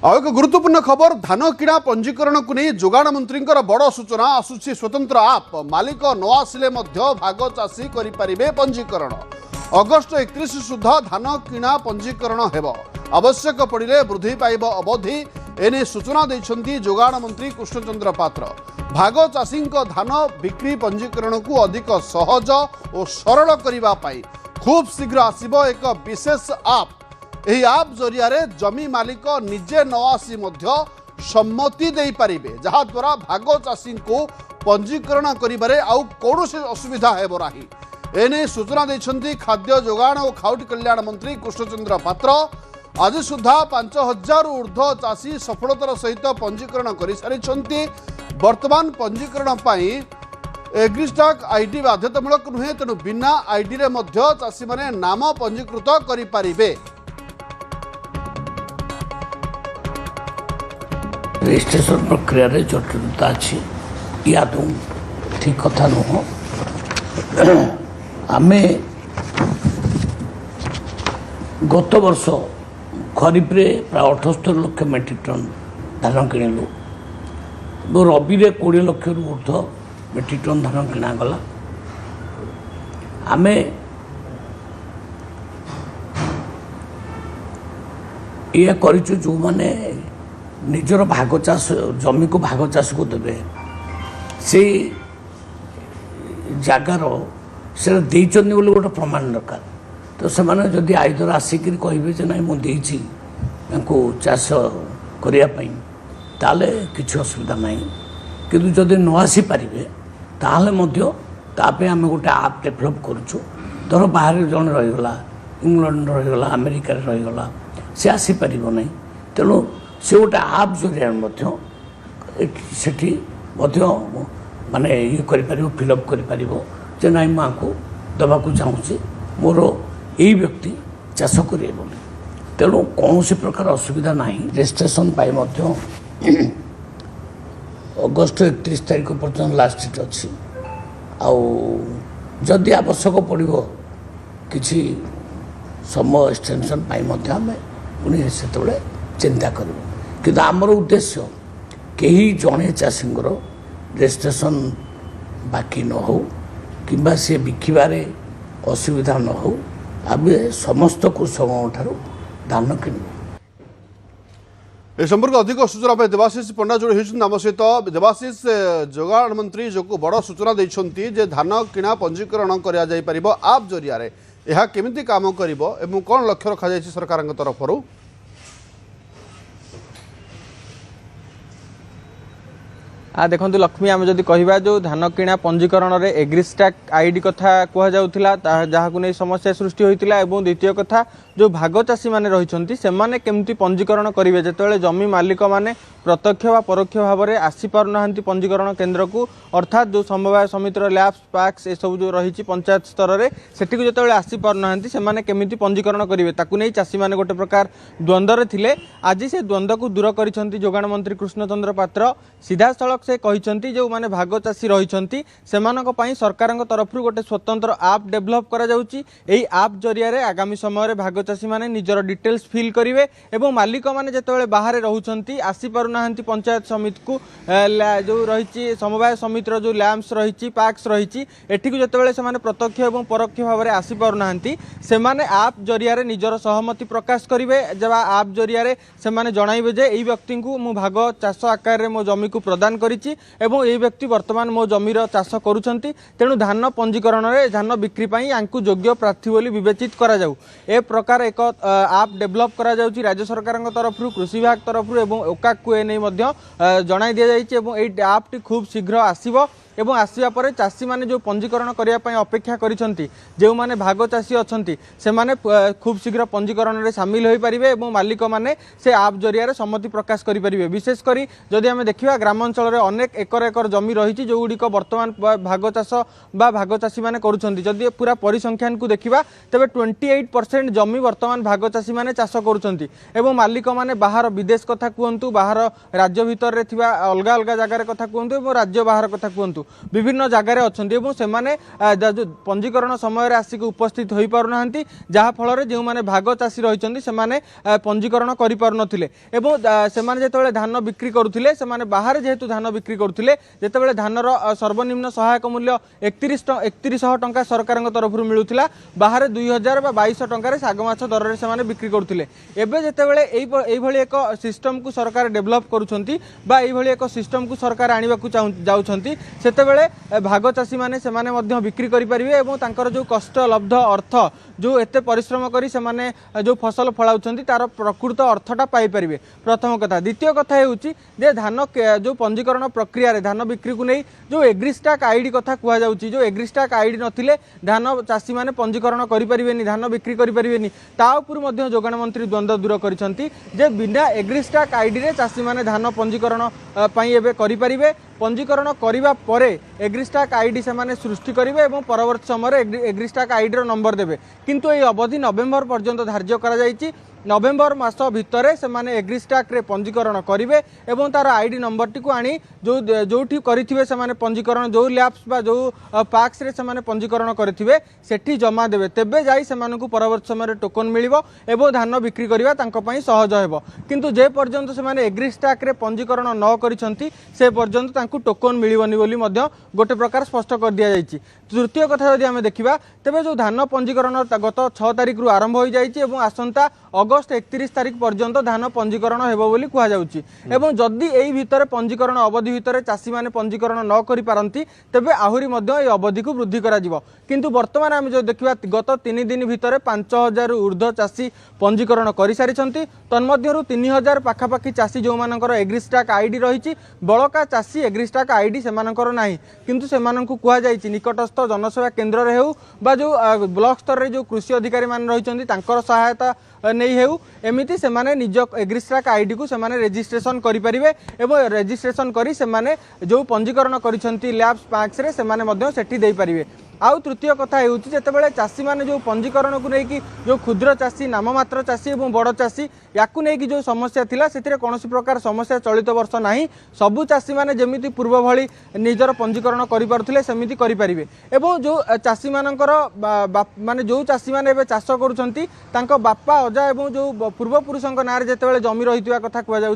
आउ एक गुरुत्वपूर्ण खबर धान किणा पंजीकरण को नहीं जोगाण मंत्री बड़ सूचना आसूची स्वतंत्र आप मालिक न आसिले भाग चाषी करें पंजीकरण अगस्ट 31 सुधा धान किणा पंजीकरण हेब आवश्यक पड़े वृद्धि पाइब अवधि एने सूचना देते जोगाण मंत्री कृष्णचंद्र पात्र भाग चाषी धान बिक्री पंजीकरण को अधिक सहज और सरल करने खूब शीघ्र आसिब एक विशेष आप यही आप जरिया जमी मालिक निजे न आसी सम्मति दे पारे जहाद्वारा भाग चाषी को पंजीकरण करिबारे आउ कौनसी असुविधा हेब नाही एने सूचना देछंती खाद्य जोगाण और खाउटी कल्याण मंत्री कृष्णचंद्र पात्र आज सुधा 5000 ऊर्ध्व चाषी सफलतार सहित पंजीकरण कर सारी वर्तमान पंजीकरण पाई एग्रीस्टाक आईडी बाध्यतामूलक नुहे तेणु बिना आईडी रे मध्य चाषी माने नाम पंजीकृत करि पारिबे। रजिस्ट्रेशन प्रक्रिया रे जटिलता अच्छी या तो ठीक कथा नुह आम गत वर्ष खरीफ रे प्राय 78 लाख मेट्रिक टन धान किणलु रबी रे 20 लाख रु ऊर्ध्व मेट्रिक टन धान किणागला आम ये करिचु जो माने निजर भाग चाष जमी को भाग चाष को देवे से जगार से देचंदी बोले गोटे प्रमाण दरकार तो से माने जदि आईदर आसिक कहे ना मुझे चाष करने ताले किसी असुविधा ना कि जदि न आसी पारे ताहले तापे आम गोटे आप डेभलप करुचु धर बाहर जन रहीगला इंग्लैंड रहीगला अमेरिका रहीगला सी आसीपर ना तेणु से गोटे आप जरिया माने ये फिलअप कर ना माँ दबा चाहूँगी मोर यही व्यक्ति चाष करे तेणु कौन सी प्रकार असुविधा ना रजिस्ट्रेशन अगस्ट 31 तारीख पर्यटन लास्ट डेट अच्छी आदि आवश्यक पड़ो किसी समय एक्सटेंशन आम पुणी से चिंता करूँ कि आमर उद्देश्य कहीं जड़े चाषी रजिस्ट्रेशन बाकी न हो कि सी बिकबारे असुविधा न हो आम समस्त कृषकों ठारू धान किणु ए संपर्क अधिक सूचना पे देवाशीष पंडा जोड़ी होती आम सहित देवाशीष जोगाण मंत्री जो बड़ सूचना देते जे धान किणा पंजीकरण कर आप जरिया यह केमिति काम करिबो एवं कौन लक्ष्य रखा जायछि सरकार तरफ देखो लक्ष्मी आम जदि कहवा जो धान किणा पंजीकरण रे एग्रीस्टाक आईडी कथा कहजाउथिला जहाकु नै समस्या सृष्टि होइतिला एवं द्वितीय कथा जो भाग चाषी माने रहिछंती सेमाने केमती पंजीकरण करिवे जेतेबेले जमी मालिक माने प्रत्यक्ष वा परोक्ष भाव में आसी पारुनाहांती पंजीकरण केन्द्र को अर्थात जो समवाय समितिर लैब्स पैक्स ए सब जो रही पंचायत स्तर में सेठी को जेतेबेले आसी पारुनाहांती सेमाने केमिति पंजीकरण करिवे ताकु नै चाषी माने गोटे प्रकार द्वंद्व थिले आज से द्वंद्व को दूर करिसंती जोगाण मंत्री कृष्णचंद्र पात्र सीधा सड़क से कहिसंती जो माने भाग चाषी रहिसंती सेमानक पई सरकारक तरफ गोटे स्वतंत्र आप डेभलप करा जाउची एई आप जरिया रे आगामी समय रे भाग चाषी माने निजर डिटेल्स फिल करिवे एवं मालिक माने जेतेबेले बाहर रहउचंती आसी पारुनाहांती पंचायत समिति को जो रही समवाय समितिर जो लैम्प्स रही पैक्स रही एठी को जेतेबेले सेमाने प्रत्यक्ष एवं परोक्ष भाव में आसी पारुनाहांती सेमाने आप जरिया रे निजर सहमति प्रकाश करिवे जब आप जरिया रे सेमाने जणाइबे जे एई व्यक्ति को मु भाग चाष आकार रे मो जमी को प्रदान करिछि एवं एई व्यक्ति वर्तमान मो जमीर चाष करूछंती तेणु धान पंजीकरण रे धान बिक्री पई आंकु योग्य प्रार्थी बोली विवेचित करा जाऊ ए प्रकार एक आप डेभलप करा जाउची राज्य सरकार तरफ कृषि विभाग तरफ एवं ओकाक को ए जणाई दि जाइए और आपटी खूब शीघ्र आसब एवं आसवा पर चाषी माने जो पंजीकरण करने अपेक्षा करिसेंती जो माने भाग चाषी अच्छी से माने खूब शीघ्र पंजीकरण में सामिल हो पारे और मालिक माने से आप जरिया सम्मति प्रकाश करें विशेषकर जदि आम देखा ग्रामांचल में अनेक एकर एकर जमी रही जो गुड़िक बर्तमान भाग चाष बा भाग चाषी माने करुछंती जदि पूरा परिसंख्यान को देखा तेज 28% जमी बर्तमान भाग चाषी माने चाष करुछंती एवं मालिक माने बाहर विदेश कथा कहतु बाहर राज्य भितर अलग अलग जगार कथा कहतु और राज्य बाहर कथा कहतु विभिन्न जगार अच्छा से पंजीकरण समय आसिक उपस्थित हो पारना जहाँफल जो मैंने भाग चाषी रही पंजीकरण कर जो धान बिक्री करुले बाहर जेहेतु धान बिक्री करुले जिते धानर सर्वनिम्न सहायक मूल्य 3100 टंका सरकार तरफ मिलूला बाहर 2000 2200 टंकार सागमाछ दर से बिक्री करुले एवं जितेबाला एक सिस्टम को सरकार डेभलप करुँच एक सिस्टम को सरकार आने को जाऊँगी से भाग चाषी मैंने बिक्री करें जो कष्ट लब्ध अर्थ जो एत परिश्रम कर जो फसल फलाउं तार प्रकृत अर्थटा पाइपर प्रथम कथा द्वितीय कथा जे धान जो पंजीकरण प्रक्रिया धान बिक्री को नहीं जो एग्रीस्टाक आईडी कथा कहु जो एग्रीस्टाक आईडी नथिले धान चाषी मैंने पंजीकरण करें धान बिक्री करें ताऊपर जोगाण मंत्री द्वंद्व दूर करछंती जे बिना एग्रीस्टाक आईडी रे चाषी मैंने धान पंजीकरण करें पंजीकरण करने पर एग्रीस्टाक आईडी से सृष्टि करेंगे और परवर्त समय एग्रीस्टाक आईडी नंबर देवे किंतु ये अवधि नवेम्बर पर्यंत धार्य कर नवेम्बर मास भितर से माने एग्रीस्टाक रे पंजीकरण करेंगे और तार आईडी नंबर टी आनी जो करेंगे से पंजीकरण जो लैब्स बा जो पार्क्स रे से पंजीकरण करेंगे सेठी जमा देवे तेबे जाई से परवर्त समय टोकन मिलिबो एवं धान बिक्री करबा तांको पई सहज हेबो किंतु जे पर्यंत से एग्रीस्टाक रे पंजीकरण न करिसंती से पर्यंत तांको टोकन मिलिबोनी बोली मध्य गोटे प्रकार स्पष्ट कर दिया जायछि। तृतीय कथा यदि आम देखा तेबे जो धान पंजीकरण गत 6 तारिख रु आरंभ हो जायछि एवं आसंता अगस्त 31 तारिख पर्यंत धान पंजीकरण हेबो बोली कुहा जाउछि एवं जदि एई भितर पंजीकरण अवधि भितर चाषी माने पंजीकरण न करि पारंती तेबे आहुरी मध्य ए अवधि को वृद्धि करा जिवो किंतु वर्तमान आम जो देखा गत 3 दिन भितर 5000 ऊर्ध्व चाषी पंजीकरण कर सारी तन्मध्यरु 3000 पाखापाखि चाषी जो मानकर एग्रीस्टाक आईडी रही बड़का चाषी एग्रीस्टाक आईडी सेमानकर नाही किंतु सेमानंकु कुहा जायछि निकटस्थ जनसेवा केन्द्र रे हेउ बा जो ब्लॉक स्तर रे जो कृषि अधिकारी मान रहिसंती तांकर सहायता नहीं हेउ एमिति से माने निज एग्रीस्टाक आईडी को सेमाने रेजिस्ट्रेशन करि परिबे एवं रेजिस्ट्रेशन करी सेमाने जो पंजीकरण करिसंती लैब्स पार्क्स रे सेमाने मध्य सेठी देई परिबे। आउ तृतीय कथा होउछि जेतेबेले चाषी माने जो पंजीकरण को लेकिन जो क्षुद्र चाषी नाममात्र चाषी और बड़ चाषी याकु लेकिन जो समस्या थिला सेतिरे कोनोसी प्रकार समस्या चलित वर्ष नाही सबु चाषी माने जेमिति पूर्व भली निजर पंजीकरण करि पारुथिले सेमिति करि परिबे एवं जो चाषी मानकर माने जो चाषी माने एबे चाष करूछंती तांको बापा अजा एवं जो पूर्व पुरुषक नारे जेतेबेले जमी रहितवा कथा कहै